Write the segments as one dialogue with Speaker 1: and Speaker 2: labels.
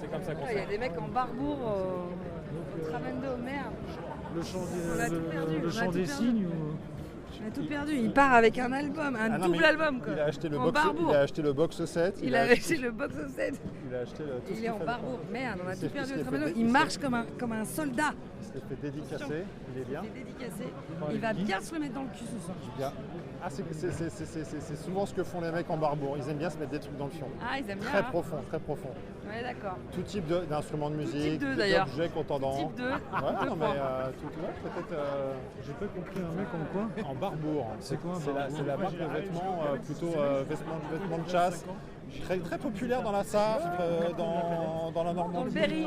Speaker 1: c'est comme ça qu'on
Speaker 2: Il y a
Speaker 1: fait.
Speaker 2: des mecs en barbour au Tramendo, merde.
Speaker 3: Le chant
Speaker 2: On a tout perdu,
Speaker 3: le
Speaker 2: on a
Speaker 3: chant
Speaker 2: tout
Speaker 3: des
Speaker 2: perdu.
Speaker 3: signes
Speaker 2: On a tout perdu. Il part avec un album, un
Speaker 1: Non,
Speaker 2: double
Speaker 1: mais
Speaker 2: album quoi.
Speaker 1: Il a acheté le
Speaker 2: En
Speaker 1: box,
Speaker 2: barbour.
Speaker 1: il a acheté le box set.
Speaker 2: Il a acheté le box au 7.
Speaker 1: Il a acheté tout ce
Speaker 2: Il
Speaker 1: qu'il
Speaker 2: est en
Speaker 1: fallait.
Speaker 2: barbour. Merde, on a
Speaker 1: Il
Speaker 2: tout
Speaker 1: s'est
Speaker 2: perdu
Speaker 1: fait-
Speaker 2: au Tramendo.
Speaker 1: il s'est
Speaker 2: Il
Speaker 1: fait-
Speaker 2: marche comme un soldat.
Speaker 1: Il s'est fait dédicacer, il est bien.
Speaker 2: Il est dédicacé. Il va bien se le mettre dans le cul ce soir.
Speaker 1: Bien. Ah, c'est souvent ce que font les mecs en barbour. Ils aiment bien se mettre des trucs dans le fion.
Speaker 2: Ah, ils aiment bien.
Speaker 1: Très
Speaker 2: hein.
Speaker 1: profond, très profond.
Speaker 2: Ouais, d'accord.
Speaker 1: Tout type d'instruments de musique,
Speaker 2: d'eux, d'ailleurs.
Speaker 1: d'objets contendants.
Speaker 2: Type 2.
Speaker 1: Ouais, non mais peut-être
Speaker 3: J'ai pas compris un mec en quoi.
Speaker 1: en barbour.
Speaker 3: C'est quoi un
Speaker 1: C'est
Speaker 3: barbour
Speaker 1: la marque de vêtements, plutôt vêtements de chasse. Très, très populaire dans la Sarthe, dans la Normandie.
Speaker 2: Dans le Berry.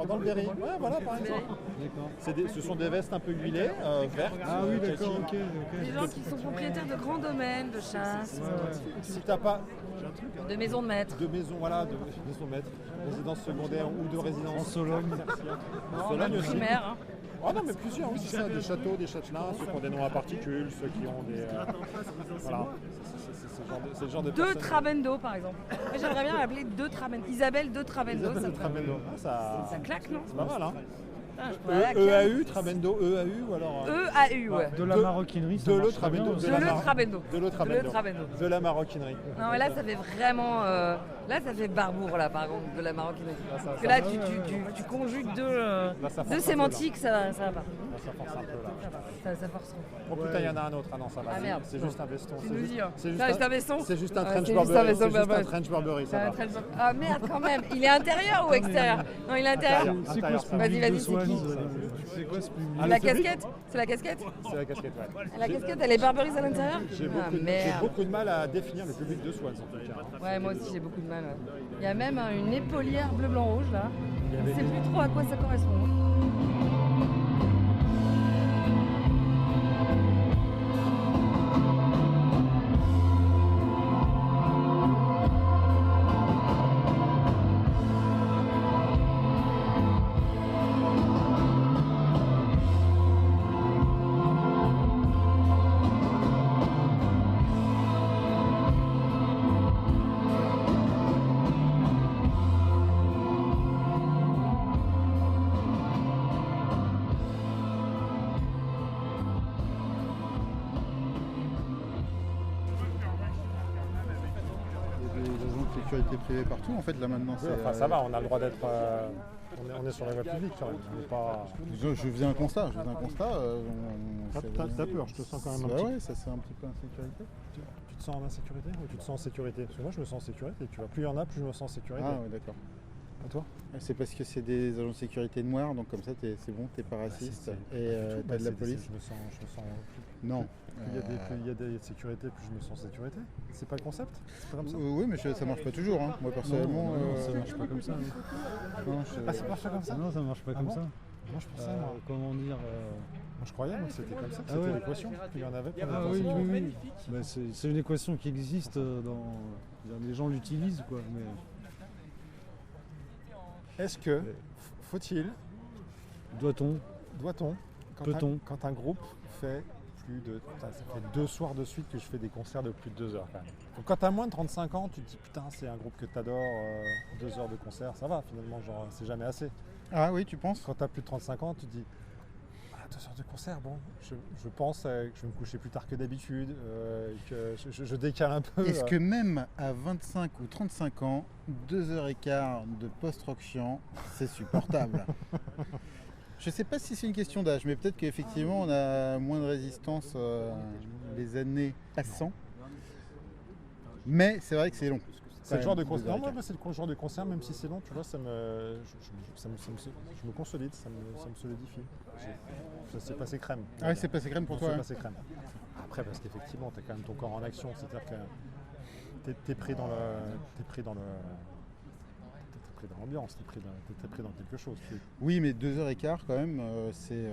Speaker 1: Dans le Berry. Ouais, voilà, par exemple.
Speaker 3: D'accord.
Speaker 1: Ce sont des vestes un peu huilées, vertes.
Speaker 3: Ah oui,
Speaker 1: kaki.
Speaker 3: d'accord, ok.
Speaker 2: Des gens qui sont propriétaires de grands domaines, de chasse,
Speaker 1: Si t'as pas
Speaker 2: de maisons de maître.
Speaker 1: de maison, voilà, de maison maître, résidence secondaire ou de résidence
Speaker 3: En Sologne.
Speaker 1: En Sologne aussi.
Speaker 2: Primaire. Hein.
Speaker 1: Ah non, mais plusieurs, oui, c'est ça. Des châteaux, des châtelains, ceux qui ont des noms à particules, ceux qui ont des. Voilà. C'est le genre de
Speaker 2: Deux
Speaker 1: personnes.
Speaker 2: Trabendo par exemple. Moi j'aimerais bien l'appeler deux Trabendo. Isabelle deux Trabendo.
Speaker 1: Isabelle
Speaker 2: Ça,
Speaker 1: de Trabendo. Ah,
Speaker 2: ça claque non?
Speaker 1: c'est pas mal, hein.
Speaker 2: Putain, je pourrais aller à Cannes.
Speaker 1: EAU, Trabendo, EAU ou alors.
Speaker 2: EAU, ouais.
Speaker 3: De la maroquinerie, ça
Speaker 1: de
Speaker 3: marche
Speaker 1: le
Speaker 3: très bien
Speaker 1: Trabendo,
Speaker 3: aussi.
Speaker 2: De le Trabendo.
Speaker 1: De le
Speaker 2: De le
Speaker 1: Trabendo.
Speaker 2: Trabendo.
Speaker 1: De la maroquinerie.
Speaker 2: Non mais là ça fait vraiment... là ça fait barbour là par contre, de la maroquinerie. Parce que là tu conjugues
Speaker 1: Là, ça force
Speaker 2: deux
Speaker 1: un peu,
Speaker 2: sémantiques, ça va pas.
Speaker 1: Là, ça force un peu là.
Speaker 2: Ça force trop.
Speaker 1: Oh putain, il y en a un autre. Ah non, ça va.
Speaker 2: Ah, merde.
Speaker 1: C'est juste un veston.
Speaker 2: Tu nous dis, hein.
Speaker 1: C'est
Speaker 2: Ça, juste un veston.
Speaker 1: C'est juste un
Speaker 2: Ouais,
Speaker 1: trench
Speaker 2: c'est juste un
Speaker 1: Burberry.
Speaker 2: veston
Speaker 1: C'est juste un
Speaker 2: Burberry.
Speaker 1: trench Burberry, ça va.
Speaker 2: Ah merde quand même. Il est intérieur ou extérieur? Non il est intérieur.
Speaker 3: C'est quoi ce
Speaker 1: Vas-y,
Speaker 3: public
Speaker 2: vas-y,
Speaker 3: de
Speaker 2: c'est
Speaker 3: Swans
Speaker 2: qui
Speaker 3: C'est quoi ce public
Speaker 2: La casquette? C'est la casquette?
Speaker 1: C'est la casquette, ouais.
Speaker 2: La casquette elle est Burberry à l'intérieur?
Speaker 1: J'ai
Speaker 2: Ah
Speaker 1: beaucoup, j'ai
Speaker 2: merde.
Speaker 1: beaucoup de mal à définir le public de Swans en tout cas.
Speaker 2: Ouais, moi aussi j'ai beaucoup de mal. Ouais. Il y a même une épaulière bleu, blanc, rouge là. Je sais plus trop à quoi ça correspond.
Speaker 4: Il y a des agents de sécurité privée partout, en fait, là maintenant.
Speaker 1: Oui, enfin ça va, on a le droit d'être. On est sur la voie publique quand même. On est pas.
Speaker 4: Je faisais un constat.
Speaker 1: T'as peur, je te sens quand même un
Speaker 4: Bah
Speaker 1: petit.
Speaker 4: ouais, ça c'est un petit peu insécurité.
Speaker 1: Tu te sens en insécurité ou tu te sens en sécurité? Parce que moi je me sens en sécurité, tu vois. Plus il y en a, plus je me sens en sécurité.
Speaker 4: Ah ouais, d'accord.
Speaker 1: Et toi?
Speaker 4: C'est parce que c'est des agents de sécurité noirs, donc comme ça c'est bon, t'es pas raciste. Et
Speaker 1: Bah,
Speaker 4: t'as de la
Speaker 1: c'est-
Speaker 4: police.
Speaker 1: Je me sens.
Speaker 4: Non.
Speaker 1: Plus il y a des sécurités, plus je me sens en sécurité. C'est pas le concept? C'est pas comme ça?
Speaker 4: Oui, mais ça marche pas toujours. Hein. Moi personnellement.
Speaker 3: Non, ça marche pas comme ça.
Speaker 4: non,
Speaker 1: Ah, c'est pas fait comme ça?
Speaker 3: Non, ça marche pas
Speaker 1: Ah
Speaker 3: comme
Speaker 1: bon
Speaker 3: ça.
Speaker 1: Moi je pensais, moi.
Speaker 3: Comment dire
Speaker 1: Moi je croyais moi, que c'était comme ça, que
Speaker 3: Ah
Speaker 1: c'était
Speaker 3: ouais.
Speaker 1: l'équation. Il y en avait pour
Speaker 3: Ah
Speaker 1: les
Speaker 3: oui,
Speaker 1: gens.
Speaker 3: oui, oui. Bah, c'est une équation qui existe les gens l'utilisent quoi. Mais
Speaker 1: Est-ce que, faut-il,
Speaker 3: doit-on
Speaker 1: doit-on,
Speaker 3: Peut-on
Speaker 1: quand un groupe fait plus de. Putain, ça fait 2 soirs de suite que je fais des concerts de plus de 2 heures quand même. Donc quand t'as moins de 35 ans, tu te dis putain, c'est un groupe que t'adores, 2 heures de concert, ça va finalement, genre c'est jamais assez.
Speaker 4: Ah oui, tu penses?
Speaker 1: Quand t'as plus de 35 ans, tu te dis. 2 heures de concert, bon, je pense que je vais me coucher plus tard que d'habitude, que je décale un peu.
Speaker 4: Est-ce que même à 25 ou 35 ans, 2h15 de post-rock chiant, c'est supportable? Je sais pas si c'est une question d'âge, mais peut-être qu'effectivement on a moins de résistance les années passant. Mais c'est vrai que c'est long.
Speaker 1: C'est le genre de
Speaker 4: Quand
Speaker 1: concert.
Speaker 4: même,
Speaker 1: Non, moi,
Speaker 4: 2h15.
Speaker 1: c'est le genre de concert, même si c'est long, tu vois, ça me, je me consolide, ça me solidifie. Ça s'est passé crème.
Speaker 4: Ah ouais, c'est passé crème pour toi.
Speaker 1: C'est
Speaker 4: hein.
Speaker 1: passé crème. Après, parce qu'effectivement, tu as quand même ton corps en action, c'est-à-dire que t'es pris dans l'ambiance, t'es pris dans quelque chose.
Speaker 4: Oui, mais 2h15 quand même, c'est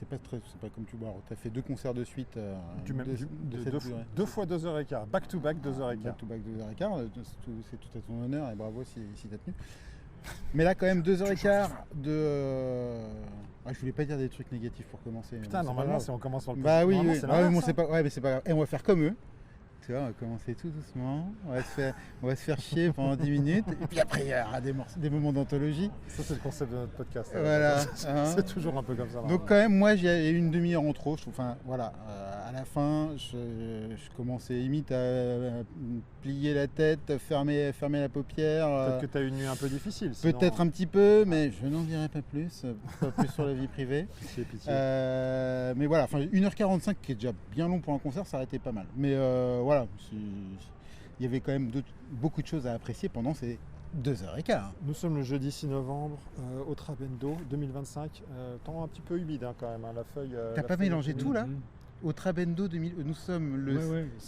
Speaker 4: pas comme tu vois. Tu as fait 2 concerts de suite.
Speaker 1: Deux fois 2h15, back to back 2h15.
Speaker 4: Back to back 2h15, c'est tout à ton honneur et bravo si t'as tenu. Mais là, quand même, 2h15 de. Je voulais pas dire des trucs négatifs pour commencer.
Speaker 1: Putain,
Speaker 4: mais c'est
Speaker 1: normalement,
Speaker 4: pas grave.
Speaker 1: si on commence par le
Speaker 4: Bah oui,
Speaker 1: normalement,
Speaker 4: oui.
Speaker 1: c'est
Speaker 4: Ah oui,
Speaker 1: l'inverse,
Speaker 4: bon,
Speaker 1: hein.
Speaker 4: c'est pas. Ouais, mais c'est pas grave. Et on va faire comme eux. tu vois, on va commencer tout doucement, on va se faire chier pendant 10 minutes, et puis après il y aura des moments d'anthologie.
Speaker 1: Ça, c'est le concept de notre podcast.
Speaker 4: Voilà.
Speaker 1: C'est toujours un peu comme ça.
Speaker 4: Donc quand même, moi, j'ai eu une demi-heure en trop. Enfin, voilà. À la fin, je commençais limite à plier la tête, fermer la paupière.
Speaker 1: Peut-être que tu as eu une nuit un peu difficile. Sinon...
Speaker 4: Peut-être un petit peu, mais je n'en dirai pas plus sur la vie privée.
Speaker 1: Pitié.
Speaker 4: Mais voilà, enfin 1h45 qui est déjà bien long pour un concert, ça aurait été pas mal. Mais voilà, il y avait quand même beaucoup de choses à apprécier pendant ces 2h15.
Speaker 1: Nous sommes le jeudi 6 novembre au Trabendo 2025. Temps un petit peu humide quand même, la feuille.
Speaker 4: T'as pas mélangé tout là? Au Trabendo 2000, nous sommes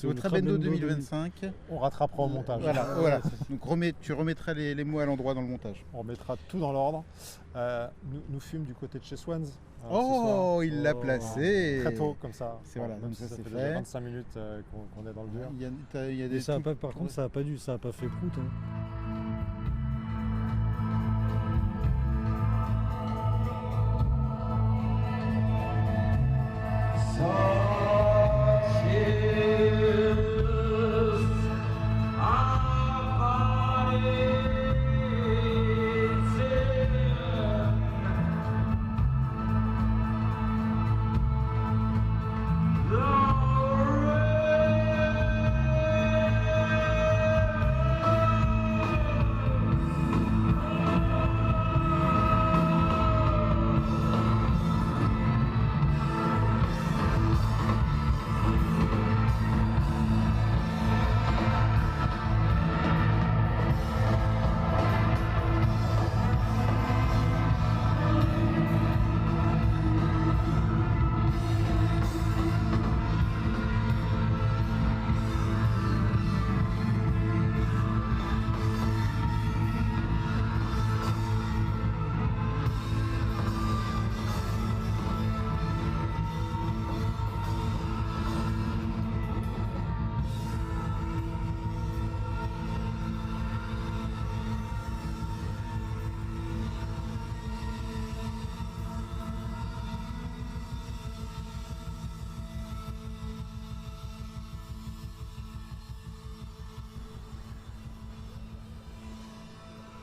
Speaker 4: au Trabendo 2025.
Speaker 1: On rattrapera au montage.
Speaker 4: Voilà. Donc tu remettras les mots à l'endroit dans le montage.
Speaker 1: On remettra tout dans l'ordre. Nous fûmes du côté de chez Swans.
Speaker 4: Oh, il l'a placé
Speaker 1: très tôt comme ça.
Speaker 4: C'est voilà, donc ça
Speaker 1: fait
Speaker 4: fait
Speaker 1: déjà 25 minutes qu'on est dans le dur.
Speaker 4: Il y a des
Speaker 3: par contre, ça a pas fait prout. Hein.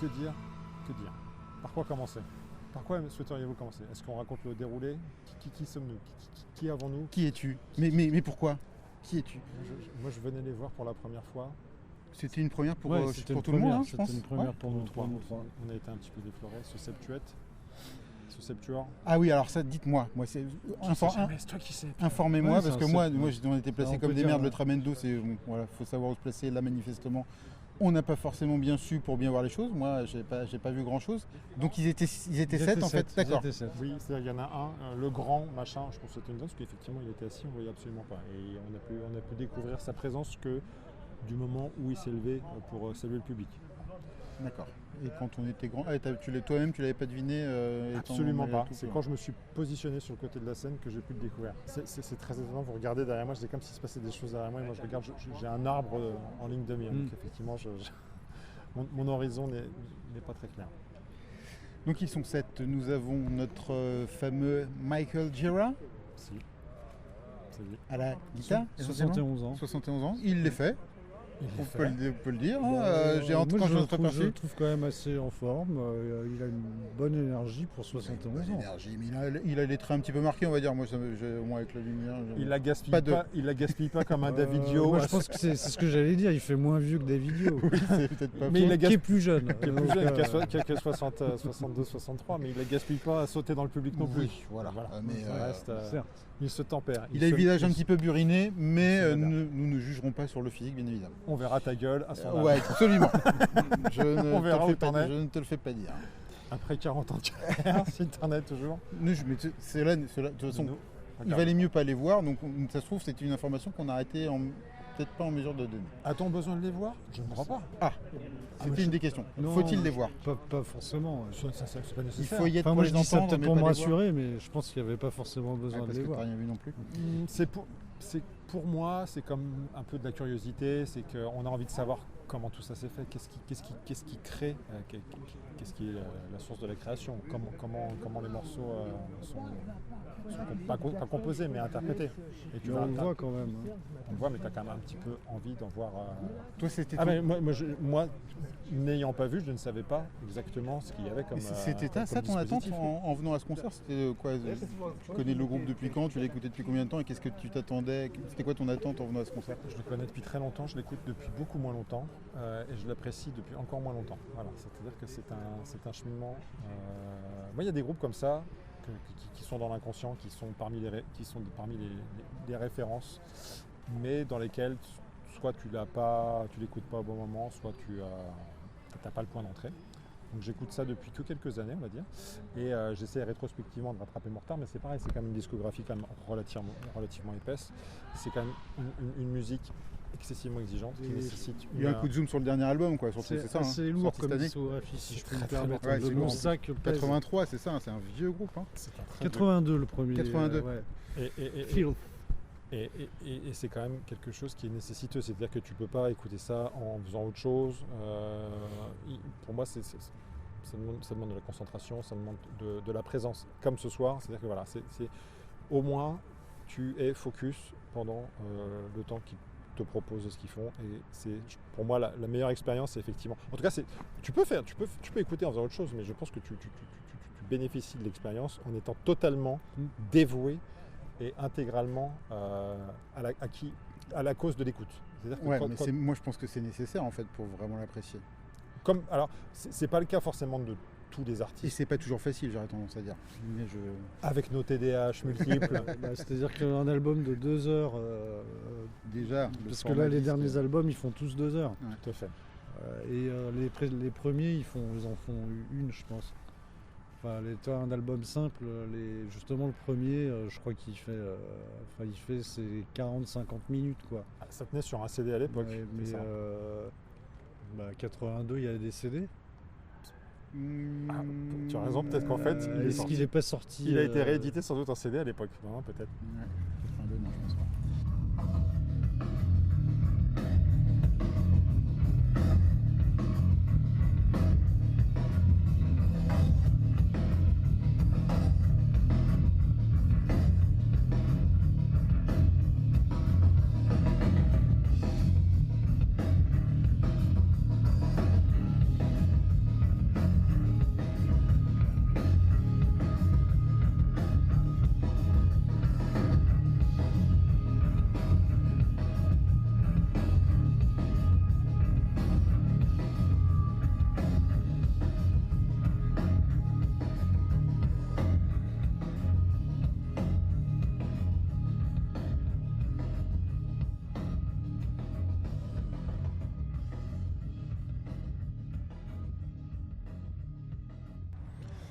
Speaker 1: Que dire? Par quoi commencer? Par quoi souhaiteriez-vous commencer? Est-ce qu'on raconte le déroulé? Qui sommes-nous? Qui avons-nous?
Speaker 4: Qui es-tu? Mais pourquoi? Qui es-tu?
Speaker 1: Moi, je venais les voir pour la première fois.
Speaker 4: C'était une première pour tout
Speaker 3: le
Speaker 4: monde, hein, je pense.
Speaker 3: C'était une première pour nous trois.
Speaker 1: On a été un petit peu déflorés, ce Septuor.
Speaker 4: Ah oui, alors ça, dites-moi. Moi, c'est
Speaker 1: toi qui sais.
Speaker 4: Informez-moi,
Speaker 3: Ouais,
Speaker 4: parce que moi, on était placés
Speaker 3: on
Speaker 4: comme
Speaker 3: peut
Speaker 4: des
Speaker 3: dire,
Speaker 4: merdes.
Speaker 3: ouais.
Speaker 4: Le Trabendo, voilà, faut savoir où se placer. Là, manifestement, on n'a pas forcément bien su pour bien voir les choses. Moi, j'ai pas vu grand-chose. Donc ils étaient 7 en fait. D'accord.
Speaker 1: Oui, c'est-à-dire qu'il y en a un, le grand machin. Je pense que c'était une danse parce qu'effectivement, il était assis, on ne voyait absolument pas. Et on a pu découvrir sa présence que du moment où il s'est levé pour saluer le public.
Speaker 4: D'accord. Et quand on était grand, toi-même, tu l'avais pas deviné
Speaker 1: Absolument pas. C'est quand je me suis positionné sur le côté de la scène que j'ai pu le découvrir. C'est très étonnant. Vous regardez derrière moi, c'est comme s'il se passait des choses derrière moi. Et moi, je regarde, j'ai un arbre en ligne de mire. Donc effectivement, mon horizon n'est pas très clair.
Speaker 4: Donc ils sont 7. Nous avons notre fameux Michael Gira.
Speaker 1: Si. C'est lui.
Speaker 4: À la guitare.
Speaker 3: 71 ans.
Speaker 4: 71 ans. Il l'est fait. On peut le dire.
Speaker 3: Bon,
Speaker 4: Quand je
Speaker 3: je le trouve quand même assez en forme. Il a une bonne énergie pour 71 ans.
Speaker 4: Mais il a les traits un petit peu marqués, on va dire. Moi, avec la lumière.
Speaker 1: Il la gaspille pas comme un Davidio.
Speaker 3: Moi, je pense que c'est ce que j'allais dire. Il fait moins vieux que Davidio.
Speaker 4: Oui, c'est peut-être pas.
Speaker 1: Mais
Speaker 3: qui est plus jeune.
Speaker 1: Qui a que 62, 63, mais il la gaspille pas à sauter dans le public non plus.
Speaker 4: Oui, voilà. Mais
Speaker 1: il se tempère.
Speaker 4: Il a le visage un petit peu buriné, mais nous ne jugerons pas sur le physique, bien évidemment.
Speaker 1: On verra ta gueule à son âge.
Speaker 4: Ouais, absolument.
Speaker 1: On verra où t'en es.
Speaker 4: Je ne te le fais pas dire.
Speaker 1: Après 40 ans de carrière, si t'en es toujours.
Speaker 4: De toute façon, il valait mieux pas les voir, donc ça se trouve, c'était une information qu'on a été peut-être pas en mesure de donner.
Speaker 1: A-t-on besoin de les voir? Je ne crois pas.
Speaker 4: Ah, c'était une des questions. Faut-il les voir?
Speaker 3: Pas forcément.
Speaker 1: C'est pas nécessaire.
Speaker 4: Il faut y être
Speaker 3: moi,
Speaker 4: pour
Speaker 3: je
Speaker 4: les
Speaker 3: dis ça
Speaker 4: entendre,
Speaker 3: peut-être
Speaker 4: mais
Speaker 3: pour
Speaker 4: pas
Speaker 3: me
Speaker 4: les voir.
Speaker 3: rassurer, mais je pense qu'il n'y avait pas forcément besoin de
Speaker 4: Parce
Speaker 3: les
Speaker 4: que
Speaker 3: voir.
Speaker 4: t'as rien vu non plus.
Speaker 1: Pour moi, c'est comme un peu de la curiosité, c'est qu'on a envie de savoir comment tout ça s'est fait, qu'est-ce qui crée, qu'est-ce qui est la source de la création, comment les morceaux pas composés mais interprétés. Et tu
Speaker 3: On le voit quand même. Hein.
Speaker 1: On le voit, mais tu as quand même un petit peu envie d'en voir.
Speaker 4: Toi, c'était
Speaker 1: mais moi, n'ayant pas vu, je ne savais pas exactement ce qu'il y avait comme.
Speaker 4: C'était
Speaker 1: comme
Speaker 4: ça ton attente
Speaker 1: dispositif.
Speaker 4: en venant à ce concert? C'était quoi? Tu connais le groupe depuis quand? Tu l'as écouté depuis combien de temps? Et qu'est-ce que tu t'attendais? C'était quoi ton attente en venant à ce concert?
Speaker 1: Je le connais depuis très longtemps, je l'écoute depuis beaucoup moins longtemps et je l'apprécie depuis encore moins longtemps. Voilà, c'est-à-dire que c'est un cheminement. Moi, il y a des groupes comme ça qui sont dans l'inconscient, qui sont parmi les références, mais dans lesquels soit tu l'écoutes pas au bon moment, soit tu n'as pas le point d'entrée. Donc j'écoute ça depuis que quelques années, on va dire, et j'essaie rétrospectivement de rattraper mon retard, mais c'est pareil, c'est quand même une discographie quand même relativement épaisse. C'est quand même une musique excessivement exigeante qui nécessite.
Speaker 4: Il y a eu un coup de zoom sur le dernier album, quoi. Surtout, c'est ça.
Speaker 3: C'est lourd comme discographie, si je peux me permettre. Le bon sac pèse.
Speaker 4: 83, c'est ça, c'est un vieux groupe. Hein.
Speaker 3: 82 le premier.
Speaker 4: 82.
Speaker 3: Ouais.
Speaker 1: Et c'est quand même quelque chose qui est nécessiteux, c'est-à-dire que tu ne peux pas écouter ça en faisant autre chose. Pour moi, ça demande de la concentration, ça demande de la présence, comme ce soir. C'est-à-dire que voilà, au moins tu es focus pendant le temps qu'ils te proposent ce qu'ils font. Et pour moi, la meilleure expérience, c'est effectivement. En tout cas, tu peux écouter en faisant autre chose, mais je pense que tu bénéficies de l'expérience en étant totalement dévoué et intégralement à la cause de l'écoute.
Speaker 4: Moi je pense que c'est nécessaire en fait pour vraiment l'apprécier.
Speaker 1: Alors, c'est pas le cas forcément de tous les artistes.
Speaker 4: Et c'est pas toujours facile, j'aurais tendance à dire. Mais
Speaker 1: avec nos TDAH multiples.
Speaker 3: C'est-à-dire qu'un album de 2 heures,
Speaker 4: déjà.
Speaker 3: Parce que là, les derniers albums, ils font tous 2 heures.
Speaker 1: Ouais. Tout à fait.
Speaker 3: Et les premiers, ils en font une, je pense. Enfin, un album simple, justement le premier, je crois qu'il fait ses 40-50 minutes, quoi.
Speaker 1: Ça tenait sur un CD à l'époque.
Speaker 3: Ouais, mais 82, il y a des CD.
Speaker 1: Tu as raison, peut-être qu'en fait,
Speaker 3: est-ce qu'il n'est pas sorti?
Speaker 1: Il a été réédité sans doute en CD à l'époque, non, peut-être.
Speaker 4: Ouais, 82, non, je pense pas.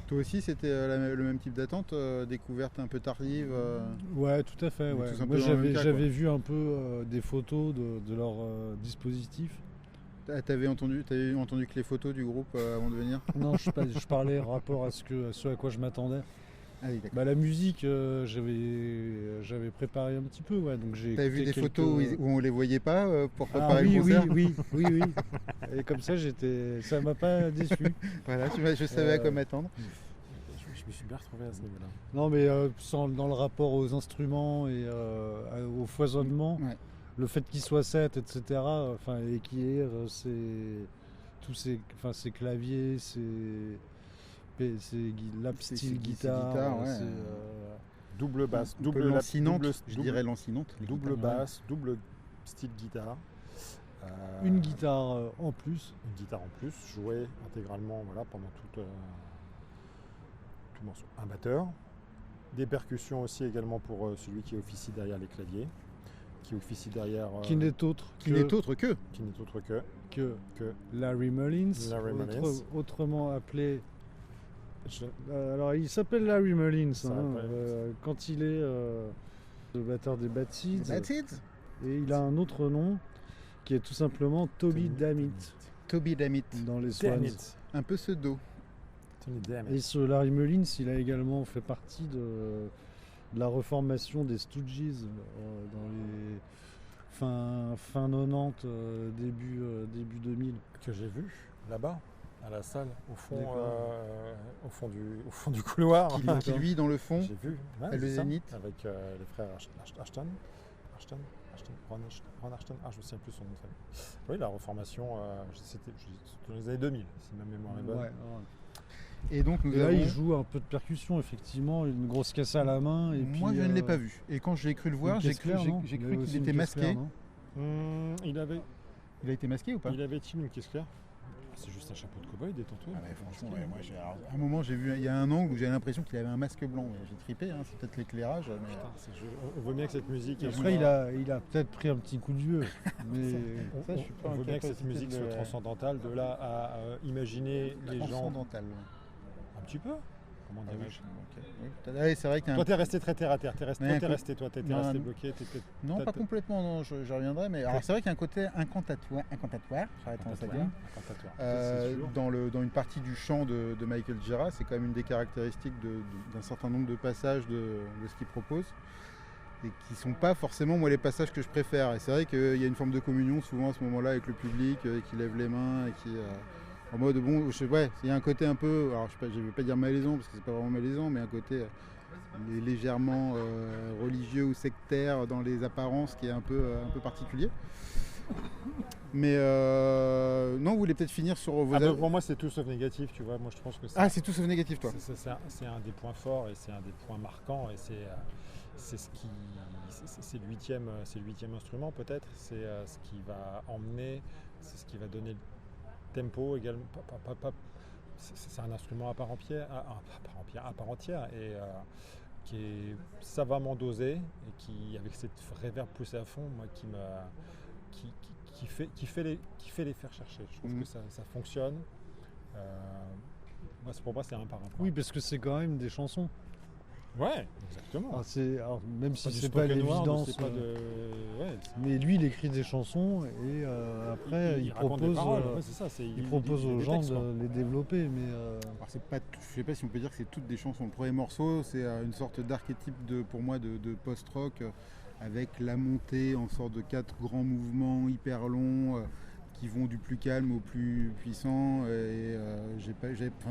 Speaker 4: Toi aussi, c'était le même type d'attente, découverte un peu tardive
Speaker 3: Ouais, tout à fait. Ouais. Moi, j'avais vu un peu des photos de leur dispositif.
Speaker 4: T'avais entendu que les photos du groupe avant de venir?
Speaker 3: Non, je parlais rapport à ce à quoi je m'attendais.
Speaker 4: Ah oui, d'accord.
Speaker 3: La musique, j'avais préparé un petit peu. Ouais, donc
Speaker 4: t'avais vu des photos où on les voyait pas pour préparer le concert?
Speaker 3: Oui. Et comme ça, ça m'a pas déçu.
Speaker 4: Voilà, je savais à quoi m'attendre.
Speaker 1: Je me suis bien retrouvé à ce niveau-là.
Speaker 3: Non, mais dans le rapport aux instruments et au foisonnement, le fait qu'il soit 7, etc., et qu'il y ait ces claviers, style guitare,
Speaker 1: double basse,
Speaker 4: double lancinante, je dirais lancinante.
Speaker 1: Double basse, double style guitare.
Speaker 3: Une guitare en plus.
Speaker 1: Une guitare en plus, jouée intégralement pendant tout morceau. Un batteur. Des percussions aussi également pour celui qui officie derrière les claviers. Qui officie derrière...
Speaker 3: qui n'est autre que Larry Mullins. Autrement appelé... alors il s'appelle Larry Mullins quand il est le batteur des Bad Seeds. Et il a un autre nom qui est tout simplement Toby Dammit.
Speaker 4: Toby Dammit.
Speaker 3: Dans les Swans.
Speaker 4: Un peu pseudo.
Speaker 3: Et ce Larry Mullins, il a également fait partie de la reformation des Stooges dans les fin 90, début 2000.
Speaker 1: Que j'ai vu là-bas, à la salle, au fond du couloir.
Speaker 4: Qui lui dans le fond.
Speaker 1: J'ai vu,
Speaker 4: le Zénith.
Speaker 1: Avec les frères Ashton. Ron Ashton, je me souviens plus son nom de famille. Oui, la reformation, c'était dans les années 2000, si ma mémoire est bonne.
Speaker 3: Ouais.
Speaker 4: Et donc
Speaker 3: là, il joue un peu de percussion, effectivement, une grosse caisse à la main. Et
Speaker 4: moi,
Speaker 3: puis,
Speaker 4: je ne l'ai pas vu. Et quand j'ai cru le voir, j'ai cru qu'il était masqué.
Speaker 1: Il
Speaker 4: a été masqué ou pas?
Speaker 1: Il avait-il une caisse claire? C'est juste un chapeau de cow-boy détends-toi.
Speaker 4: Franchement, moi, à un moment, j'ai vu, il y a un angle où j'avais l'impression qu'il avait un masque blanc. J'ai trippé, c'est peut-être l'éclairage. Mais...
Speaker 1: on voit bien que cette musique.
Speaker 3: Après, il a peut-être pris un petit coup de vieux. Mais
Speaker 1: on voit bien que cette musique soit transcendantale, de là à imaginer les gens.
Speaker 4: Transcendantale.
Speaker 1: Un petit peu. Comment dirais-je?
Speaker 4: Oui, c'est vrai que
Speaker 1: toi, t'es resté très terre à terre. T'es resté bloqué.
Speaker 4: Non, pas complètement. Non, je reviendrai. Mais alors, c'est vrai qu'il y a un côté incantatoire. Dans une partie du chant de Michael Gira, c'est quand même une des caractéristiques d'un certain nombre de passages de ce qu'il propose. Et qui ne sont pas forcément moi les passages que je préfère. Et c'est vrai qu'il y a une forme de communion souvent à ce moment-là avec le public qui lève les mains et qui en mode il y a un côté un peu, alors je ne vais pas dire malaisant parce que c'est pas vraiment malaisant, mais un côté légèrement religieux ou sectaire dans les apparences qui est un peu particulier. Mais non, vous voulez peut-être finir sur vos...
Speaker 1: Pour moi, c'est tout sauf négatif, tu vois. Moi, je pense que
Speaker 4: c'est tout sauf négatif, toi.
Speaker 1: C'est un des points forts et c'est un des points marquants et c'est le huitième instrument peut-être. C'est ce qui va emmener, c'est ce qui va donner le tempo également. C'est un instrument à part entière et qui est savamment dosé et qui, avec cette reverb poussée à fond, moi, qui fait les faire chercher. Je trouve que ça fonctionne. Pour moi, c'est un par un.
Speaker 3: Oui, parce que c'est quand même des chansons.
Speaker 1: Ouais, exactement.
Speaker 3: Même si c'est pas l'évidence, mais lui, il écrit des chansons et après il propose aux gens de les développer. Mais
Speaker 4: je sais pas si on peut dire que c'est toutes des chansons. Le premier morceau, c'est une sorte d'archétype pour moi de post-rock avec la montée en sorte de 4 grands mouvements hyper longs. Qui vont du plus calme au plus puissant et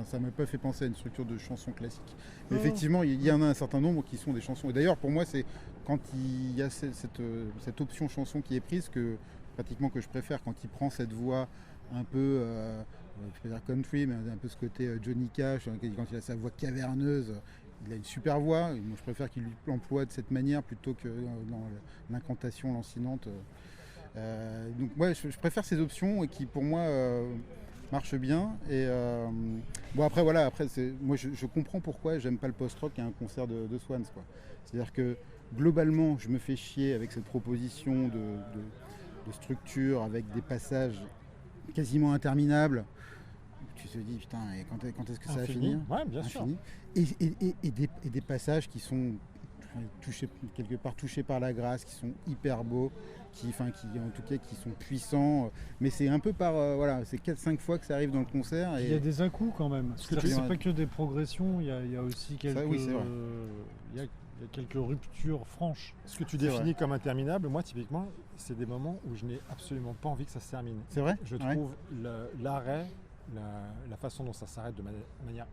Speaker 4: ça m'a pas fait penser à une structure de chanson classique. Mais effectivement, il y en a un certain nombre qui sont des chansons. Et d'ailleurs, pour moi, c'est quand il y a cette option chanson qui est prise que je préfère, quand il prend cette voix un peu, je vais dire country, mais un peu ce côté Johnny Cash, quand il a sa voix caverneuse. Il a une super voix. Moi, je préfère qu'il l'emploie de cette manière plutôt que dans l'incantation lancinante. Donc je préfère ces options et qui pour moi marchent bien et après moi je comprends pourquoi j'aime pas le post-rock à un concert de Swans quoi. C'est-à-dire que globalement je me fais chier avec cette proposition de structure avec des passages quasiment interminables. Tu te dis putain et quand est-ce que ça va finir?
Speaker 1: Ouais, bien sûr.
Speaker 4: Et des passages qui sont quelque part touchés par la grâce, qui sont hyper beaux, qui en tout cas qui sont puissants, mais c'est un peu c'est 4-5 fois que ça arrive dans le concert. Et
Speaker 3: il y a des à-coups quand même. C'est pas que des progressions, il y a aussi quelques, il y a quelques ruptures franches.
Speaker 1: Ce que tu définis comme interminable, moi typiquement, c'est des moments où je n'ai absolument pas envie que ça se termine.
Speaker 4: C'est vrai.
Speaker 1: Je trouve l'arrêt, la façon dont ça s'arrête de manière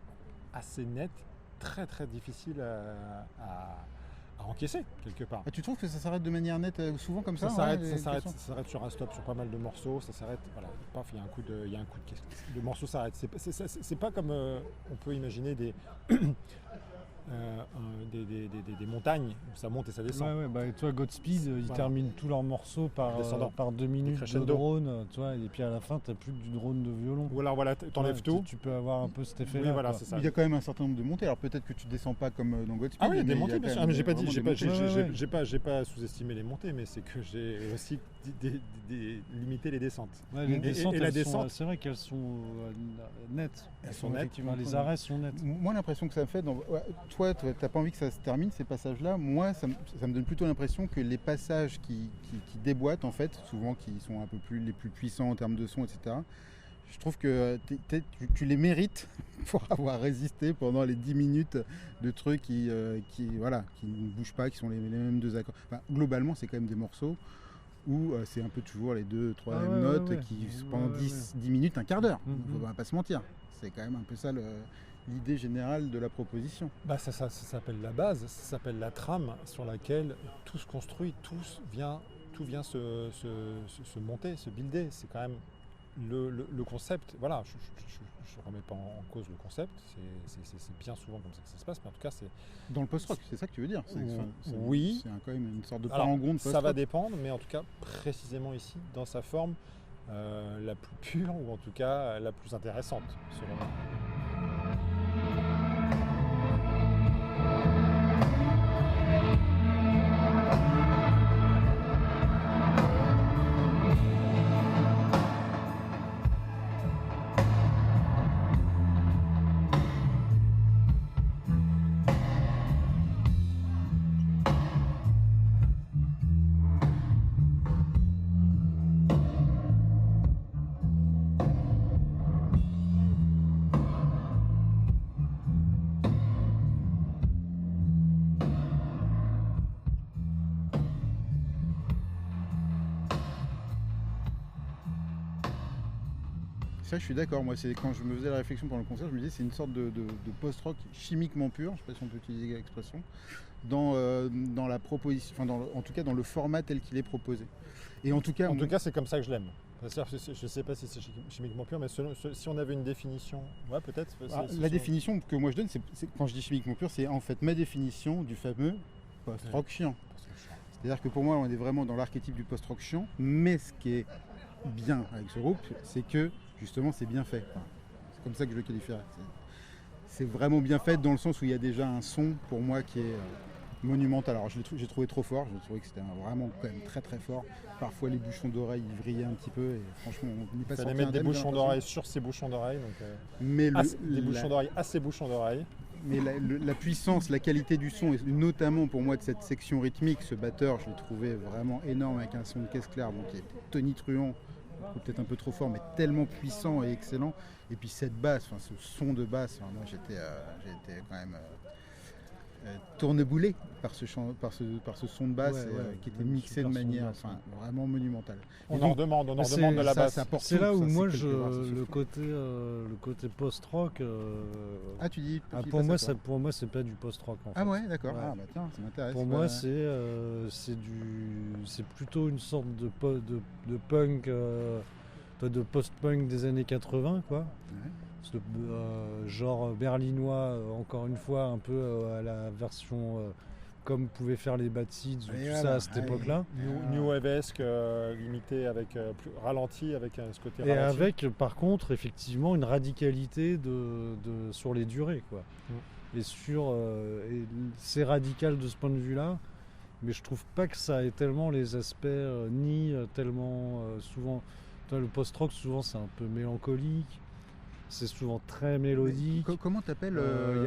Speaker 1: assez nette, très très difficile à encaisser quelque part.
Speaker 4: Tu trouves que ça s'arrête de manière nette souvent comme ça?
Speaker 1: Ça s'arrête sur un stop, sur pas mal de morceaux, ça s'arrête, voilà, paf, il y a un coup de le morceau s'arrête. C'est pas comme on peut imaginer des montagnes où ça monte et ça descend.
Speaker 3: Et toi, Godspeed, ils terminent tous leurs morceaux par 2 minutes de drone, et puis à la fin, tu n'as plus que du drone de violon.
Speaker 1: Ou alors t'enlèves tout.
Speaker 3: Tu peux avoir un peu cet effet-là.
Speaker 1: Oui, voilà, c'est ça.
Speaker 4: Il y a quand même un certain nombre de montées. Alors peut-être que tu descends pas comme dans Godspeed.
Speaker 1: Ah oui, il y a des montées, bien sûr. Mais j'ai pas sous-estimé les montées, mais c'est que j'ai aussi limité les descentes.
Speaker 3: Les descentes, la descente, c'est vrai qu'elles sont nettes.
Speaker 1: Elles sont nettes.
Speaker 3: Les arrêts sont nets.
Speaker 4: Moi, l'impression que ça me fait, toi, t'as pas envie que ça se termine ces passages-là. Moi, ça me donne plutôt l'impression que les passages qui déboîtent, en fait, souvent qui sont un peu les plus puissants en termes de son, etc. Je trouve que tu les mérites pour avoir résisté pendant les 10 minutes de trucs qui ne bougent pas, qui sont les mêmes deux accords. Globalement, c'est quand même des morceaux où c'est un peu toujours les 2-3 mêmes notes qui pendant 10 minutes, un quart d'heure. On ne va pas se mentir. C'est quand même un peu ça l'idée générale de la proposition.
Speaker 1: Ça s'appelle la base, ça s'appelle la trame sur laquelle tout se construit, tout vient se monter, se builder. C'est quand même le concept. Voilà, je ne remets pas en cause le concept, c'est bien souvent comme ça que ça se passe, mais en tout cas c'est...
Speaker 4: Dans le post-rock, c'est ça que tu veux dire?
Speaker 1: Oui.
Speaker 4: C'est quand même une sorte de parangon de post-rock.
Speaker 1: Ça va dépendre, mais en tout cas précisément ici, dans sa forme la plus pure, ou en tout cas la plus intéressante, selon moi.
Speaker 4: Ça, je suis d'accord. Moi, c'est quand je me faisais la réflexion pendant le concert, je me disais c'est une sorte de post-rock chimiquement pur, je ne sais pas si on peut utiliser l'expression, dans la proposition, en tout cas dans le format tel qu'il est proposé. Et en tout cas,
Speaker 1: c'est comme ça que je l'aime. Je ne sais pas si c'est chimiquement pur, mais si on avait une définition, peut-être.
Speaker 4: La définition que moi je donne, quand je dis chimiquement pur, c'est en fait ma définition du fameux post-rock chiant. C'est-à-dire que pour moi, on est vraiment dans l'archétype du post-rock chiant, mais ce qui est bien avec ce groupe, c'est que justement c'est bien fait. C'est comme ça que je le qualifierais. C'est vraiment bien fait dans le sens où il y a déjà un son pour moi qui est monumental. Alors j'ai trouvé trop fort, j'ai trouvé que c'était vraiment quand même très très fort. Parfois les bouchons d'oreilles ils vrillaient un petit peu et franchement on n'y passait pas.
Speaker 1: Il fallait mettre des bouchons d'oreilles sur ces bouchons d'oreilles. Des bouchons d'oreilles à ces bouchons d'oreilles.
Speaker 4: Mais la puissance, la qualité du son, et notamment pour moi de cette section rythmique, ce batteur, je l'ai trouvé vraiment énorme avec un son de caisse claire, qui est tonitruant, peut-être un peu trop fort, mais tellement puissant et excellent. Et puis cette basse, ce son de basse, moi j'étais quand même tourneboulé par ce son de basse qui était mixé de manière vraiment monumentale.
Speaker 1: On en demande de la basse.
Speaker 3: C'est là où moi le côté post-rock.
Speaker 4: Tu dis.
Speaker 3: Pour moi c'est pas du post-rock en fait.
Speaker 4: Ah ouais, d'accord. Ouais. Tiens, ça m'intéresse.
Speaker 3: Pour moi c'est plutôt une sorte de punk, de post-punk des années 80 quoi. Ouais. Genre berlinois, encore une fois, un peu à la version comme pouvaient faire les Bad Seeds ou tout ça à cette époque-là.
Speaker 1: New Wave-esque, limité avec ralenti, avec ce côté
Speaker 3: et
Speaker 1: ralenti.
Speaker 3: Avec, par contre, effectivement, une radicalité sur les durées, quoi. Et c'est radical de ce point de vue-là, mais je trouve pas que ça ait tellement les aspects ni tellement souvent. Le post-rock, souvent, c'est un peu mélancolique. C'est souvent très mélodique.
Speaker 4: Comment t'appelles
Speaker 3: il